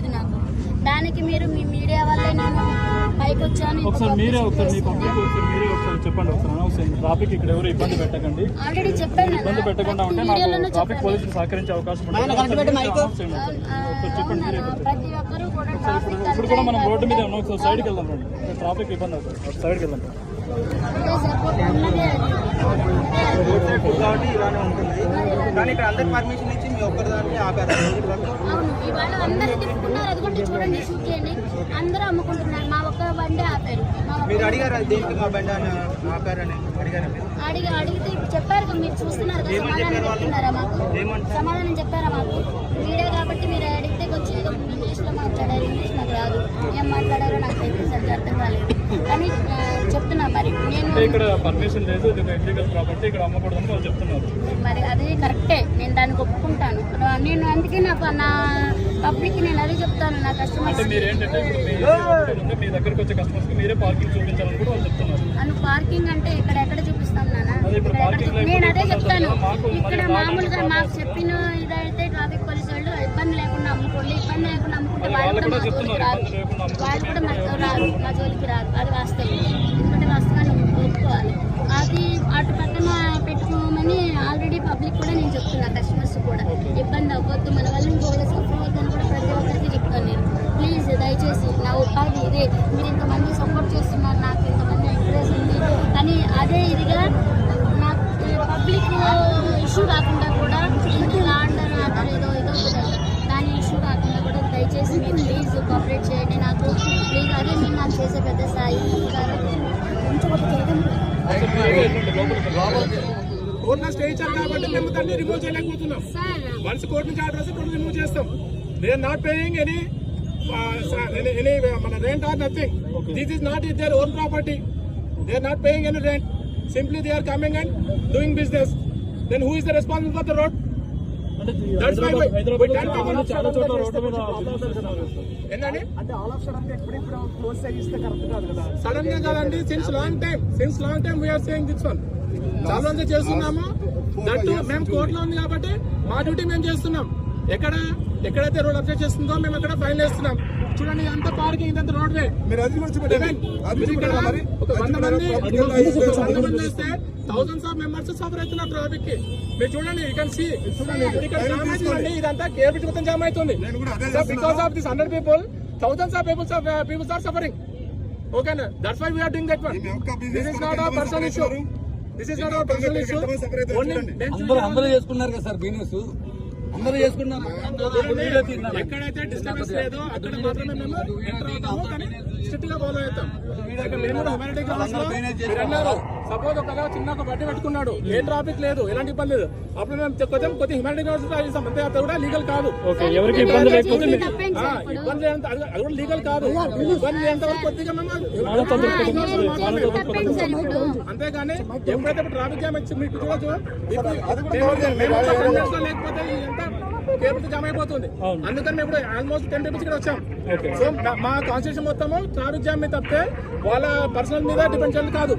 లేదు నాకు. దానికి మీరు మీ మీడియా వల్లే నేను పైకి వచ్చాను. ట్రాఫిక్ ఇక్కడ ఎవరు ఇబ్బంది పెట్టకండి, ఆల్రెడీ చెప్పాను. ఇబ్బంది పెట్టకుండా ఉంటే నాకు ట్రాఫిక్ పోలీసులు సహకరించే అవకాశం ఉంటుంది. ప్రతి ఒక్కరు కూడా ట్రాఫిక్ ఇప్పుడు కూడా మనం రోడ్డు మీద ఉన్నాం, ఒకసారి సైడ్కి వెళ్దాం రండి. ట్రాఫిక్ ఇబ్బంది అవుతుంది, సైడ్కి వెళ్దాం. కాబట్టి ఇలానే ఉంటుంది, కానీ ఇక్కడ అందరికి పర్మిషన్ ఇచ్చి మీ ఒక్కరి దాన్ని ఆపారు. అవును, ఇవాళ అందరూ తిప్పుకున్నారు. అది కూడా చూడండి, షూట్ చేయండి. అందరూ అమ్ముకుంటున్నారు, మా ఒక్క బండి ఆపారు. మీరు అడిగారు దేనికి మా బండి అని ఆపారని అడిగారు? అడిగితే ఇప్పుడు చెప్పారు కదా, మీరు చూస్తున్నారు కదా. సమాధానం చెప్తున్నారా మాకు? సమాధానం చెప్పారా మాకు? మీరే కాబట్టి మీరు అడిగితే కొంచెం ఏదో ఇంగ్లీష్లో మాట్లాడారు. ఇంగ్లీష్ నాకు రాదు, ఏం మాట్లాడారో నాకు తెలియదు, సరిగ్గా అర్థం కాలేదు. కానీ చెప్తున్నా మరి నేను ఇక్కడ పర్మిషన్ లేదు, ఇది ఇల్లీగల్ ప్రాపర్టీ, ఇక్కడ అమ్మకూడదని వాళ్ళు చెప్తున్నారు. మరి అది కరెక్టే, నేను దానికి ఒప్పుకుంటాను. నేను అందుకే నా పబ్లిక్ నేను అదే చెప్తాను, నా కస్టమర్స్. మీరు ఏంటంటే మీ దగ్గరకు వచ్చే కస్టమర్స్ కి మీరే పార్కింగ్ చూపించాలని కూడా వాళ్ళు చెప్తున్నారు. అను పార్కింగ్ అంటే ఎక్కడ చూపిస్తాం నాన్న? నేను అదే చెప్తాను. ఇక్కడ మామూలుగా మాకు చెప్పిన ఇదైతే ట్రాఫిక్ పోలీసు వాళ్ళు ఇబ్బంది లేకుండా అమ్ముకోండి, ఇబ్బంది లేకుండా అమ్ముకుంటే వాళ్ళు కూడా మా జోలికి రాదు, మా జోలికి రాదు. అది వాస్తవం, ఎందుకంటే వాస్తవాన్ని ఒప్పుకోవాలి. అది అటు పక్కన పెట్టుకోమని ఆల్రెడీ పబ్లిక్ కూడా నేను చెప్తున్నా, కస్టమర్స్ కూడా ఇబ్బంది అవ్వద్దు, మన వల్ల ఇంకోటి సఫర్ అవ్వద్దని కూడా ప్రతి ఒక్కరికి చెప్తాను నేను. ప్లీజ్ దయచేసి నా ఉపాధి ఇదే, మీరు ఇంతమంది సపోర్ట్ చేస్తున్నారు, నాకు ఇంతమంది ఎంకరేజ్ ఉంది. కానీ అదే ఇదిగా నాకు పబ్లిక్ ఇష్యూ కాకుండా కూడా ఆర్డర్ ఏదో ఉంటుందంట, దాని ఇష్యూ కాకుండా కూడా దయచేసి మీరు ప్లీజ్ కోఆపరేట్ చేయండి నాకు, ప్లీజ్. అదే మీరు నాకు చేసే పెద్ద స్థాయి. కోర్టులో స్టే ఇచ్చారు కాబట్టి మేము దాన్ని రిమూవ్ చేయలేకపోతున్నాం. వన్స్ కోర్టు నుంచి ఆర్డర్ వస్తే కోర్టు రిమూవ్ చేస్తాం. They are not paying any మన rent or nothing. This is not is their own property. They are not paying any rent. Simply they are coming and doing business. Then who is the responsible for the road? Sudden గా కాదండి, since long time we are saying this one. చాలా రోజులు చేస్తున్నాము. That మేము కోర్టులో ఉంది కాబట్టి మా డ్యూటీ మేము చేస్తున్నాం. ఎక్కడైతే రోడ్ అబ్జెక్ట్ చేస్తుందో మేము అక్కడ ఫైన్ వేస్తున్నాం. చూడండి, ఇదంతా పార్కింగ్, ఇదంతా రోడ్ వే. ఒక 100 మంది వస్తే థౌసండ్స్ ఆఫ్ మెంబర్స్ సఫర్ అవుతున్నారు ట్రాఫిక్ కి. మీరు చూడండి, యూ కెన్ సీ. ఇక్కడ జామ్ అవుతుందండి, ఇదంతా కేర్ బ్రిడ్జ్ మొత్తం జామ్ అవుతుంది. Because of this 100 people, thousands of people are suffering. Okay, that's why we are doing that one. This is not our personal issue. అందరూ చేసుకున్నారు కదా సార్, బిజినెస్ అందరూ చేసుకున్నారు. ఎక్కడైతే డిస్టర్బెన్స్ లేదో అక్కడ మాత్రమే మేము ఎంటర్ అవుతాము, కానీ స్ట్రిక్ట్ గా ఫాలో అవుతాం. మేము కూడా హ్యూమానిటీ గ్రౌండ్స్ లో మీరు అన్నారు, సపోజ్ ఒక చిన్న ఒక బట్టి పెట్టుకున్నాడు, ఏ ట్రాఫిక్ లేదు, ఎలాంటి ఇబ్బంది లేదు, అప్పుడు మేము కొద్దిగా హ్యూమానిటీ గ్రౌండ్స్ లో ఇస్తాం. అంతే, అది కూడా లీగల్ కాదు. ఎవరికి ఇబ్బంది లేకపోతే ఇబ్బంది అది కూడా లీగల్ కాదు. ఇబ్బంది ఎంతవరకు కొద్దిగా మేము అంతేగాని ఎప్పుడైతే ట్రాఫిక్ జామ్ వచ్చి మీకు చూడొచ్చు, లేకపోతే ఎంత కేబుల్ జామ్ అయిపోతుంది. అందుకని మేము ఆల్మోస్ట్ 10 people ఇక్కడ వచ్చాం. సో మా కాన్స్టిట్యూషన్ మొత్తము ట్రాఫిక్ జామ్ మీద తప్పితే వాళ్ళ పర్సనల్ మీద డిపెండ్ చేయాలి కాదు.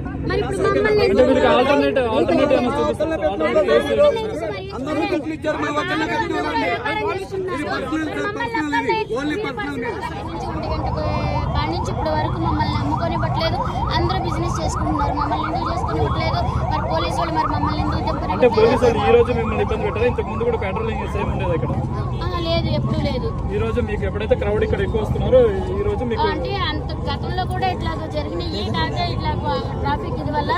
నుంచి ఇప్పటి వరకు మమ్మల్ని నమ్ముకొనివ్వట్లేదు, అందరూ బిజినెస్ చేసుకుంటున్నారు, మమ్మల్ని ఎందుకు చేసుకునివ్వట్లేదు? మరి పోలీసు వాళ్ళు మరి మమ్మల్ని ఎందుకు లేదు, ఎప్పుడు లేదు. ఈ రోజు మీకు ఎప్పుడైతే క్రౌడ్ ఇక్కడ ఎక్కువ వస్తున్నారో ఈ రోజు మీకు అంటే అంత గతంలో కూడా ఇట్లా జరిగినాయి, కాక ఇట్లా ట్రాఫిక్ ఇది వల్ల.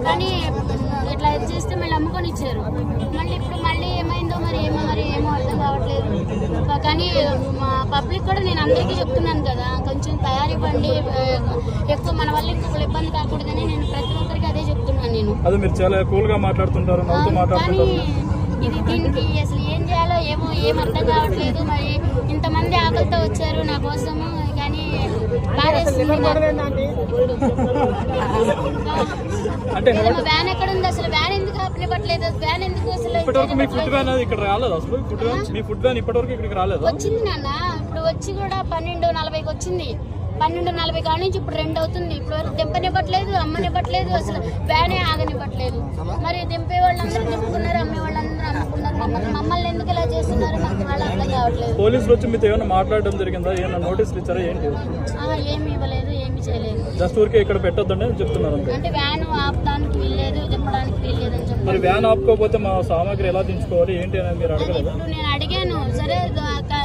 కానీ ఇట్లా చేస్తే మళ్ళీ అమ్ముకొని ఇచ్చారు. మళ్ళీ ఏమైందో ఏమో అర్థం కావట్లేదు. కానీ మా పబ్లిక్ కూడా నేను అందరికీ చెప్తున్నాను కదా, కొంచెం తయారివ్వండి, ఎక్కువ మన వల్ల ఇంకొకరు ఇబ్బంది కాకూడదని నేను ప్రతి ఒక్కరికి అదే చెప్తున్నాను. నేను అది మీరు చాలా కూల్ గా మాట్లాడుతుంటారు, కానీ ఇది దీనికి అసలు ఏం చేయాలో ఏం అర్థం కావట్లేదు. మరి ఇంతమంది ఆకలితో వచ్చారు నా కోసము, కానీ వ్యాన్ ఎక్కడ ఉంది? అసలు వ్యాన్ ఎందుకు ఆపనివ్వట్లేదు? వ్యాన్ ఎందుకు అసలు వచ్చింది నాన్న? ఇప్పుడు వచ్చి కూడా 12:40కి వచ్చింది. 12:40 కాడ నుంచి ఇప్పుడు 2 అవుతుంది. ఇప్పుడు వరకు దింపనివ్వట్లేదు, అమ్మనివ్వట్లేదు, అసలు వ్యానే ఆగనివ్వట్లేదు. మరి దింపే వాళ్ళందరూ దింపుకున్నారు, అమ్మే వాళ్ళందరూ అమ్ముకున్నారు. మమ్మల్ని ఎందుకు ఇలా చేస్తున్నారు మాకు వాళ్ళు అర్థం కావట్లేదు. పోలీసులు వచ్చి మీతో ఏమైనా మాట్లాడడం జరిగిందా? ఏమైనా నోటీసులు ఇచ్చారా? ఏంటి? ఏమి ఇవ్వలేదు, ఏమి చేయలేదు. జస్ట్ ఊరికే ఇక్కడ పెట్టొద్దని చెప్తున్నారు అంతే. అంటే వ్యాన్ ఆపడానికి వీల్లేదు, దింపడానికి వీల్లేదు అని చెప్పారు. మరి వ్యాన్ ఆపుకోకపోతే మా సామాగ్రి ఎలా దించుకోవాలి ఏంటి అని మీరు అడగలేదు? ఇప్పుడు నేను అడిగాను, సరే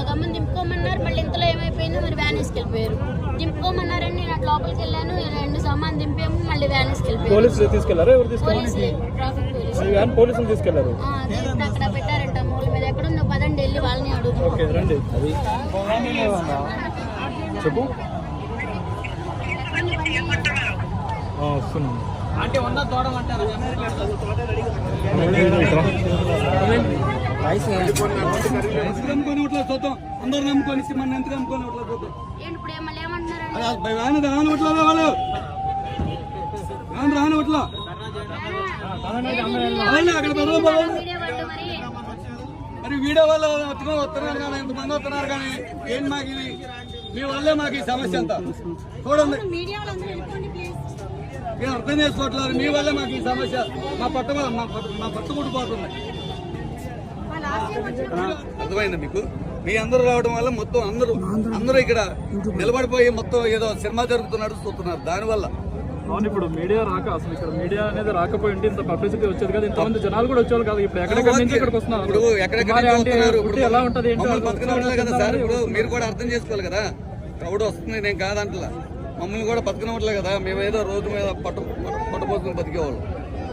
గమ్మున దింపుకోమన్నారు. మళ్ళీ ఇంతలో ఏమైపోయిందో మరి వ్యాన్ వేసుకెళ్ళిపోయారు. దింపుకోమన్నారని నేను అటు లోపలికి వెళ్ళాను, 2 సామాన్ దింపాము, మళ్ళీ వ్యాన్ వేసుకెళ్ళిపోయారు. పోలీసులు తీసుకెళ్లారా? ఎవరు తీసుకెళ్ళారు? పోలీసులు, ట్రాఫిక్ పోలీసులు. మరి వ్యాన్ పోలీసులు తీసుకెళ్లారు. అక్కడ పెట్టారంట మూల మీద. ఎక్కడుందో పదండి వెళ్ళి వాళ్ళని అడుగుతాం. ఓకే రండి. చెప్పు. వస్తున్నాను. అంటే ఉన్న తోడమంటారు నమ్ముకొని ఇట్లా చూద్దాం, అందరు నమ్ముకొని సిమెంట్ ఎంత నమ్ముకొని ఇట్లా చూద్దాం. ఏంటి ఇప్పుడు మళ్ళీ ఏమంటున్నారు? రాను ఇట్లా వాళ్ళు రాను ఇట్లా అక్కడ మరి వీడియో వాళ్ళు వస్తున్నారు కానీ ఎంతమంది వస్తున్నారు కానీ ఏంటి మాకు ఇది? మీ వల్లే మాకు ఈ సమస్య అంతా. చూడండి, మేము అర్థం చేసుకోవట్లేదు. మీ వల్లే మాకు ఈ సమస్య. మా పట్టు కుట్టుపోతుంది. అర్థమైంది మీకు? మీ అందరూ రావడం వల్ల మొత్తం అందరూ ఇక్కడ నిలబడిపోయి మొత్తం ఏదో సినిమా జరుగుతున్నట్టు చూస్తున్నారు. దానివల్ల అవును, ఇప్పుడు మీడియా రాక అసలు ఇక్కడ మీడియా అనేది రాకపోయి ఉంటే ఇంత పబ్లిసిటీ వచ్చేది కదా, ఇంతమంది జనాలు కూడా వచ్చేవాళ్ళు కాదు. ఇప్పుడు ఎక్కడెక్కడి నుంచి ఇక్కడికి వస్తున్నారు. ఇప్పుడు ఎక్కడెక్కడ ఎలా ఉంటది బతకనట్లే కదా సార్. ఇప్పుడు మీరు కూడా అర్థం చేసుకోవాలి కదా. క్రౌడ్ వస్తుంది, నేను కాదంటలా. మమ్మల్ని కూడా బతకనట్లే కదా. మేమేదో రోజు మీద పట్టుపోతున్న బతికేవాళ్ళు.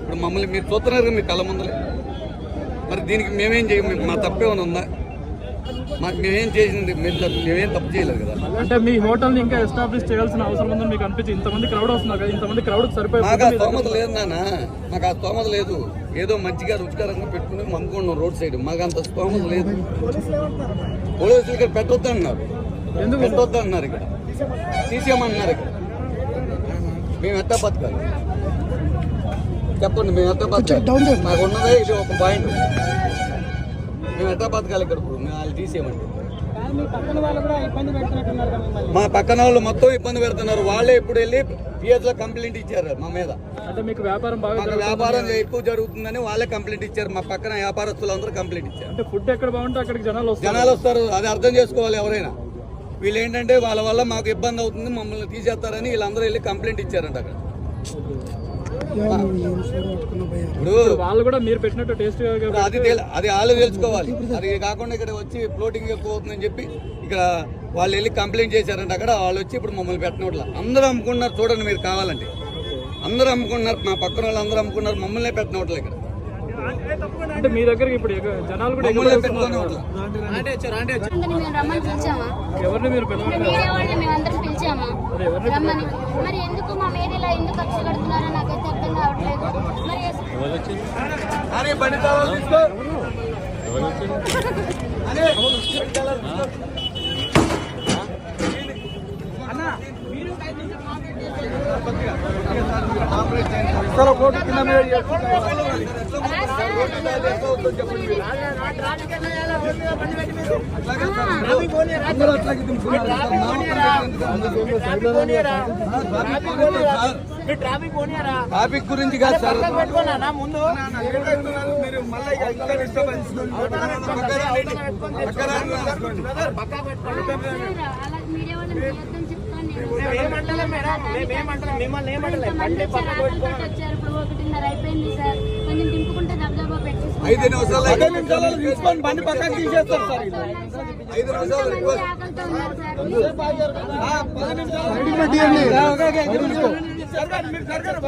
ఇప్పుడు మమ్మల్ని మీరు చూస్తున్నారు మీ కళ్ళ ముందలే. మరి దీనికి మేమేం చేయం? మా తప్పేమైనా ఉందా? మేమేం చేసింది? మేమేం తప్పు చేయలేదు కదా. అంటే మీ హోటల్ ని ఇంకా ఎస్టాబ్లిష్ చేయాల్సిన అవసరం ఉందని మీకు అనిపించి ఇంతమంది క్రౌడ్ వస్తున్నారు కదా, ఇంతమంది క్రౌడ్ సరిపోయి మాకు ఆ స్తోమత లేదు నాన్న, మాకు ఆ స్తోమత లేదు. ఏదో మంచిగా రుచికరంగా పెట్టుకుని అమ్ముకున్నాం రోడ్ సైడ్. మాకు అంత స్తోమత లేదు. పోలీసులు ఇక్కడ పెట్టొద్దు అన్నారు. ఎందుకు పెట్టొద్దు అన్నారు? ఇక్కడ తీసేయమన్నారు. ఇక్కడ మేము ఎట్టా బతకాలి చెప్పండి? మేము ఎట్టా బతకాలి? మాకు ఉన్నదే ఇది ఒక పాయింట్. మేము ఎట్టా బతకాలి ఇక్కడ? ఇప్పుడు మేము వాళ్ళు తీసేయమండి. మా పక్కన వాళ్ళు మొత్తం ఇబ్బంది పెడుతున్నారు. వాళ్ళే ఇప్పుడు వెళ్ళి పిఎస్ లో కంప్లైంట్ ఇచ్చారు మా మీద. అంటే మీకు వ్యాపారం బాగా మాకు వ్యాపారం ఎక్కువ జరుగుతుందని వాళ్ళే కంప్లైంట్ ఇచ్చారు. మా పక్కన వ్యాపారస్తులు అందరూ కంప్లైంట్ ఇచ్చారు. అంటే ఫుడ్ ఎక్కడ బాగుంటే అక్కడికి జనాలు వస్తారు. అది అర్థం చేసుకోవాలి ఎవరైనా. వీళ్ళు ఏంటంటే వాళ్ళ వల్ల మాకు ఇబ్బంది అవుతుంది, మమ్మల్ని తీసేస్తారని వీళ్ళందరూ వెళ్ళి కంప్లైంట్ ఇచ్చారంట అక్కడ. ఇప్పుడు వాళ్ళు కూడా మీరు పెట్టినట్టు టేస్ట్ అది వాళ్ళు తెలుసుకోవాలి. అది కాకుండా ఇక్కడ వచ్చి ఫ్లోటింగ్ ఎక్కువ అవుతుందని చెప్పి ఇక్కడ వాళ్ళు వెళ్ళి కంప్లైంట్ చేశారంట అక్కడ. వాళ్ళు వచ్చి ఇప్పుడు మమ్మల్ని పెట్టినట్ల అందరూ అమ్ముకున్నారు. చూడండి మీరు కావాలంటే, అందరూ అమ్ముకున్నారు. మా పక్కన వాళ్ళు అందరూ అమ్ముకున్నారు. మమ్మల్ని పెట్టినట్ల ఇక్కడ. అంటే మీ దగ్గర ఇప్పుడు జనాలు కూడా మమ్మల్ని పెట్టుకునేవాళ్ళు. రమ్మని పిలిచామా? ఎవరిని మీరు మీడియా వాళ్ళని మేమందరం పిలిచామా రమ్మని? మరి ఎందుకు మా మీడియాలో ఎందుకు కక్ష కడుతున్నారో నాకైతే అర్థం కావట్లేదు. ట్రాఫిక్ గురించి కాదు సార్. ముందు మిమ్మల్ని వచ్చారు. 1:30 అయిపోయింది సార్. కొంచెం దింపుకుంటే దబ్దబా పెట్టేసి 5 నిమిషాలు తీసుకొని బండి పక్కన తీసేస్తారు సార్. 5 నిమిషాలు